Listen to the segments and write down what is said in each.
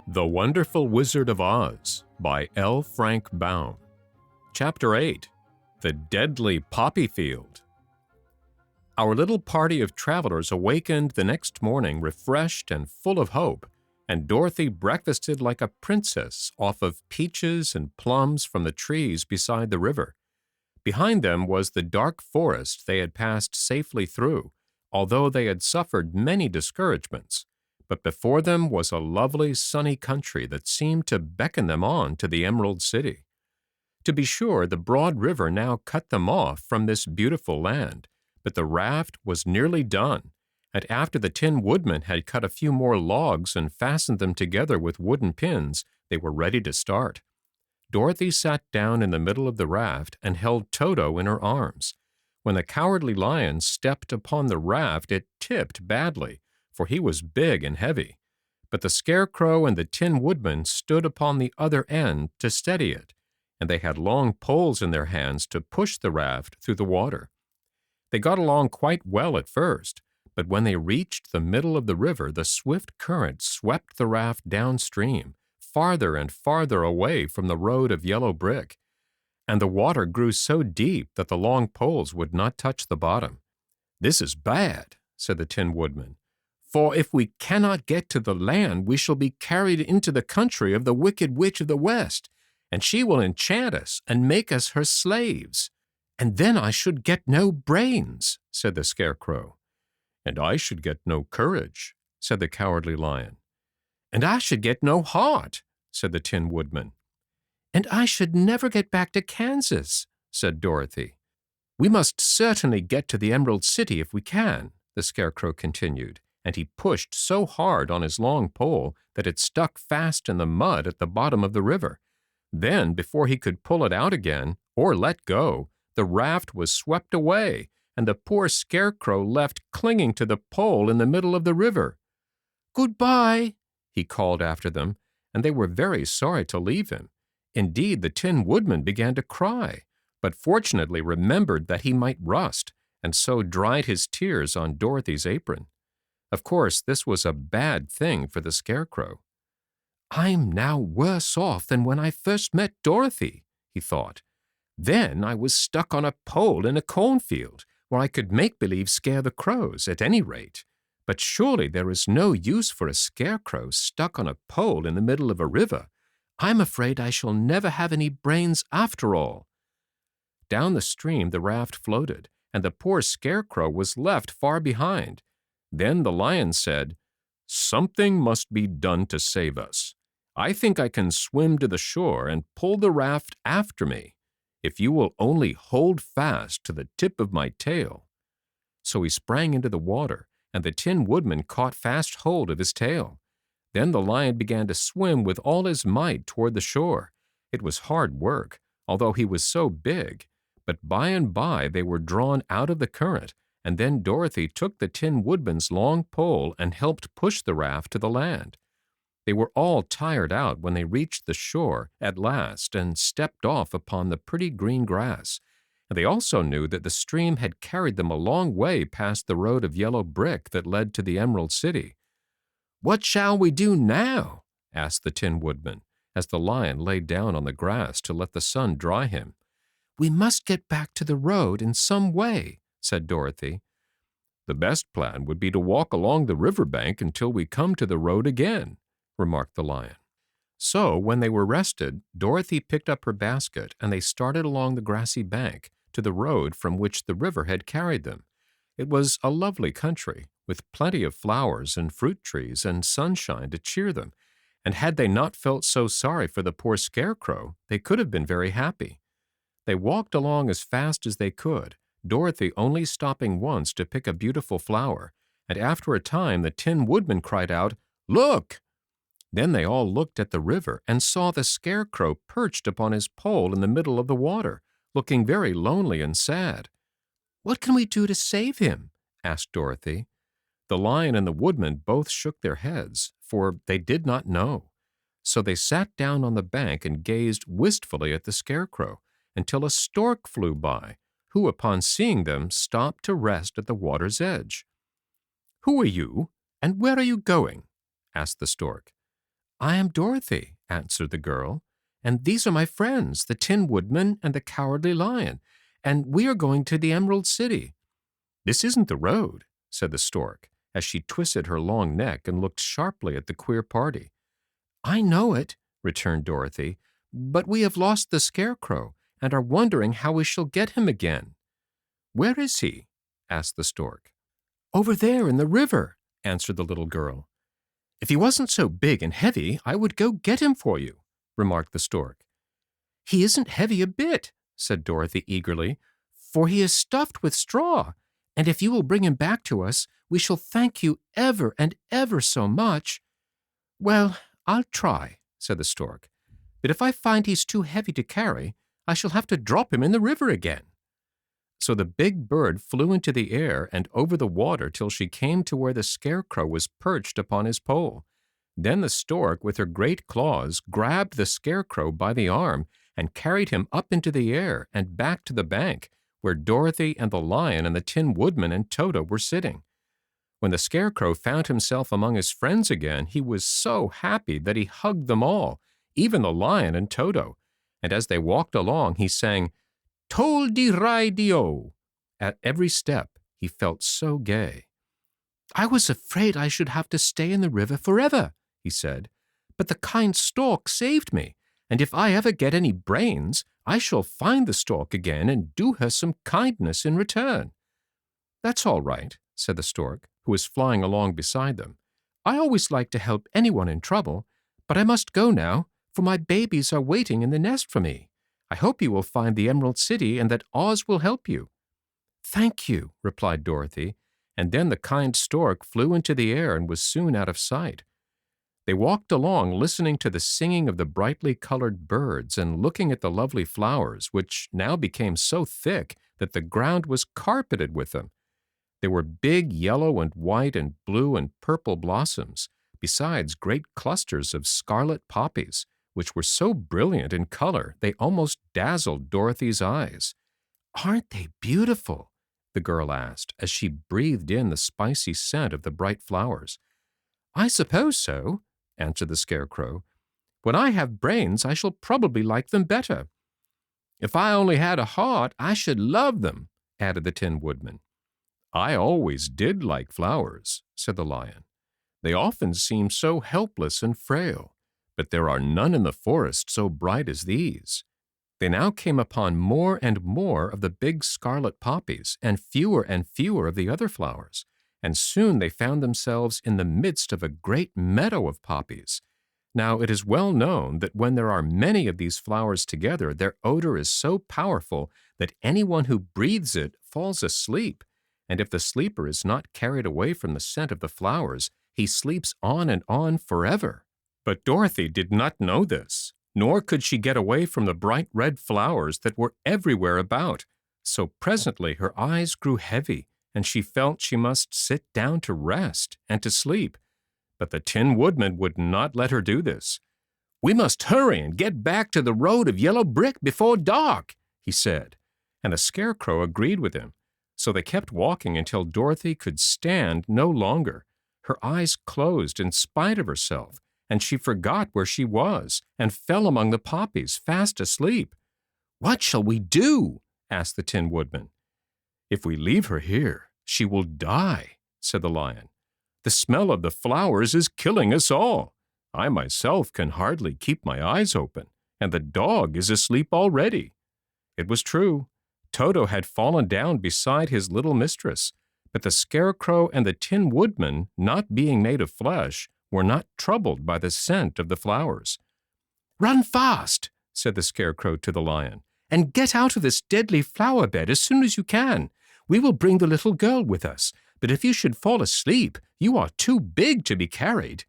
The Wonderful Wizard of Oz by L. Frank Baum. Chapter 8. The Deadly Poppy Field. Our little party of travelers awakened the next morning refreshed and full of hope, and Dorothy breakfasted like a princess off of peaches and plums from the trees beside the river. Behind them was the dark forest they had passed safely through, although they had suffered many discouragements. But before them was a lovely sunny country that seemed to beckon them on to the Emerald City. To be sure, the broad river now cut them off from this beautiful land, but the raft was nearly done, and after the Tin Woodman had cut a few more logs and fastened them together with wooden pins, they were ready to start. Dorothy sat down in the middle of the raft and held Toto in her arms. When the Cowardly Lion stepped upon the raft, it tipped badly, for he was big and heavy. But the Scarecrow and the Tin Woodman stood upon the other end to steady it, and they had long poles in their hands to push the raft through the water. They got along quite well at first, but when they reached the middle of the river, the swift current swept the raft downstream, farther and farther away from the road of yellow brick, and the water grew so deep that the long poles would not touch the bottom. "This is bad," said the Tin Woodman. "For if we cannot get to the land, we shall be carried into the country of the Wicked Witch of the West, and she will enchant us and make us her slaves. And then I should get no brains," said the Scarecrow. "And I should get no courage," said the Cowardly Lion. "And I should get no heart," said the Tin Woodman. "And I should never get back to Kansas," said Dorothy. "We must certainly get to the Emerald City if we can," the Scarecrow continued, and he pushed so hard on his long pole that it stuck fast in the mud at the bottom of the river. Then, before he could pull it out again, or let go, the raft was swept away, and the poor Scarecrow left clinging to the pole in the middle of the river. "Goodbye," he called after them, and they were very sorry to leave him. Indeed, the Tin Woodman began to cry, but fortunately remembered that he might rust, and so dried his tears on Dorothy's apron. Of course, this was a bad thing for the Scarecrow. "I'm now worse off than when I first met Dorothy," he thought. "Then I was stuck on a pole in a cornfield, where I could make believe scare the crows, at any rate. But surely there is no use for a Scarecrow stuck on a pole in the middle of a river. I'm afraid I shall never have any brains after all." Down the stream the raft floated, and the poor Scarecrow was left far behind. Then the Lion said, "Something must be done to save us. I think I can swim to the shore and pull the raft after me, if you will only hold fast to the tip of my tail." So he sprang into the water, and the Tin Woodman caught fast hold of his tail. Then the Lion began to swim with all his might toward the shore. It was hard work, although he was so big, but by and by they were drawn out of the current, and then Dorothy took the Tin Woodman's long pole and helped push the raft to the land. They were all tired out when they reached the shore at last and stepped off upon the pretty green grass, and they also knew that the stream had carried them a long way past the road of yellow brick that led to the Emerald City. "What shall we do now?" asked the Tin Woodman, as the Lion lay down on the grass to let the sun dry him. "We must get back to the road in some way," said Dorothy. "The best plan would be to walk along the river bank until we come to the road again," remarked the Lion. So, when they were rested, Dorothy picked up her basket and they started along the grassy bank to the road from which the river had carried them. It was a lovely country, with plenty of flowers and fruit trees and sunshine to cheer them, and had they not felt so sorry for the poor Scarecrow, they could have been very happy. They walked along as fast as they could, Dorothy only stopping once to pick a beautiful flower, and after a time the Tin Woodman cried out, "Look!" Then they all looked at the river and saw the Scarecrow perched upon his pole in the middle of the water, looking very lonely and sad. "What can we do to save him?" asked Dorothy. The Lion and the Woodman both shook their heads, for they did not know. So they sat down on the bank and gazed wistfully at the Scarecrow until a stork flew by, who, upon seeing them, stopped to rest at the water's edge. "Who are you, and where are you going?" asked the stork. "I am Dorothy," answered the girl, "and these are my friends, the Tin Woodman and the Cowardly Lion, and we are going to the Emerald City." "This isn't the road," said the stork, as she twisted her long neck and looked sharply at the queer party. "I know it," returned Dorothy, "but we have lost the Scarecrow and are wondering how we shall get him again." "Where is he?" asked the stork. "Over there in the river," answered the little girl. "If he wasn't so big and heavy, I would go get him for you," remarked the stork. "He isn't heavy a bit," said Dorothy eagerly, "for he is stuffed with straw, and if you will bring him back to us, we shall thank you ever and ever so much." "Well, I'll try," said the stork, "but if I find he's too heavy to carry, I shall have to drop him in the river again." So the big bird flew into the air and over the water till she came to where the Scarecrow was perched upon his pole. Then the stork, with her great claws, grabbed the Scarecrow by the arm and carried him up into the air and back to the bank, where Dorothy and the lion and the Tin Woodman and Toto were sitting. When the Scarecrow found himself among his friends again, he was so happy that he hugged them all, even the lion and Toto, and as they walked along he sang, "Tol-de-ri-de-o." At every step he felt so gay. "I was afraid I should have to stay in the river forever," he said, "but the kind stork saved me, and if I ever get any brains, I shall find the stork again and do her some kindness in return." "That's all right," said the stork, who was flying along beside them. "I always like to help anyone in trouble, but I must go now, for my babies are waiting in the nest for me. I hope you will find the Emerald City and that Oz will help you." "Thank you," replied Dorothy, and then the kind stork flew into the air and was soon out of sight. They walked along listening to the singing of the brightly colored birds and looking at the lovely flowers, which now became so thick that the ground was carpeted with them. There were big yellow and white and blue and purple blossoms, besides great clusters of scarlet poppies, which were so brilliant in color they almost dazzled Dorothy's eyes. "Aren't they beautiful?" the girl asked, as she breathed in the spicy scent of the bright flowers. "I suppose so," answered the Scarecrow. "When I have brains, I shall probably like them better." "If I only had a heart, I should love them," added the Tin Woodman. "I always did like flowers," said the lion. "They often seem so helpless and frail, but there are none in the forest so bright as these." They now came upon more and more of the big scarlet poppies and fewer of the other flowers, and soon they found themselves in the midst of a great meadow of poppies. Now it is well known that when there are many of these flowers together, their odor is so powerful that anyone who breathes it falls asleep, and if the sleeper is not carried away from the scent of the flowers, he sleeps on and on forever. But Dorothy did not know this, nor could she get away from the bright red flowers that were everywhere about. So presently her eyes grew heavy, and she felt she must sit down to rest and to sleep. But the Tin Woodman would not let her do this. "We must hurry and get back to the road of yellow brick before dark," he said, and the Scarecrow agreed with him. So they kept walking until Dorothy could stand no longer. Her eyes closed in spite of herself, and she forgot where she was and fell among the poppies, fast asleep. "What shall we do?" asked the Tin Woodman. "If we leave her here, she will die," said the lion. "The smell of the flowers is killing us all. I myself can hardly keep my eyes open, and the dog is asleep already." It was true. Toto had fallen down beside his little mistress, but the Scarecrow and the Tin Woodman, not being made of flesh, were not troubled by the scent of the flowers. "Run fast," said the Scarecrow to the lion, "and get out of this deadly flower bed as soon as you can. We will bring the little girl with us, but if you should fall asleep, you are too big to be carried."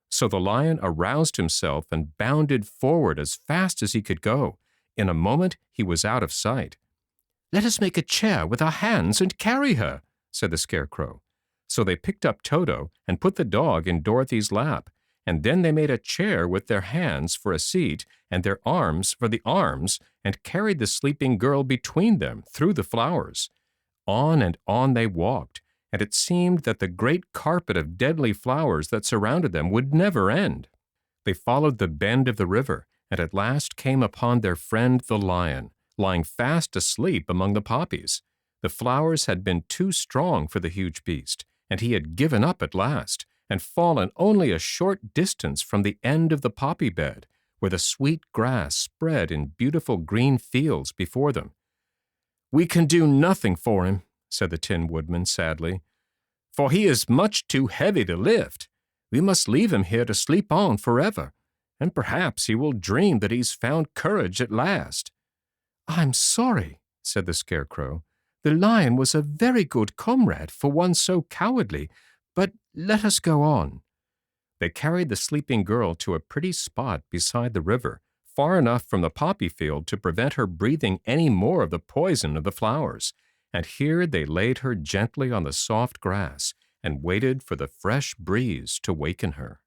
So the lion aroused himself and bounded forward as fast as he could go. In a moment he was out of sight. "Let us make a chair with our hands and carry her," said the Scarecrow. So they picked up Toto and put the dog in Dorothy's lap, and then they made a chair with their hands for a seat and their arms for the arms, and carried the sleeping girl between them through the flowers. On and on they walked, and it seemed that the great carpet of deadly flowers that surrounded them would never end. They followed the bend of the river, and at last came upon their friend the lion, lying fast asleep among the poppies. The flowers had been too strong for the huge beast, and he had given up at last, and fallen only a short distance from the end of the poppy bed, where the sweet grass spread in beautiful green fields before them. "We can do nothing for him," said the Tin Woodman sadly, "for he is much too heavy to lift. We must leave him here to sleep on forever, and perhaps he will dream that he's found courage at last." "I'm sorry," said the Scarecrow. "The lion was a very good comrade for one so cowardly, but let us go on." They carried the sleeping girl to a pretty spot beside the river, far enough from the poppy field to prevent her breathing any more of the poison of the flowers, and here they laid her gently on the soft grass and waited for the fresh breeze to waken her.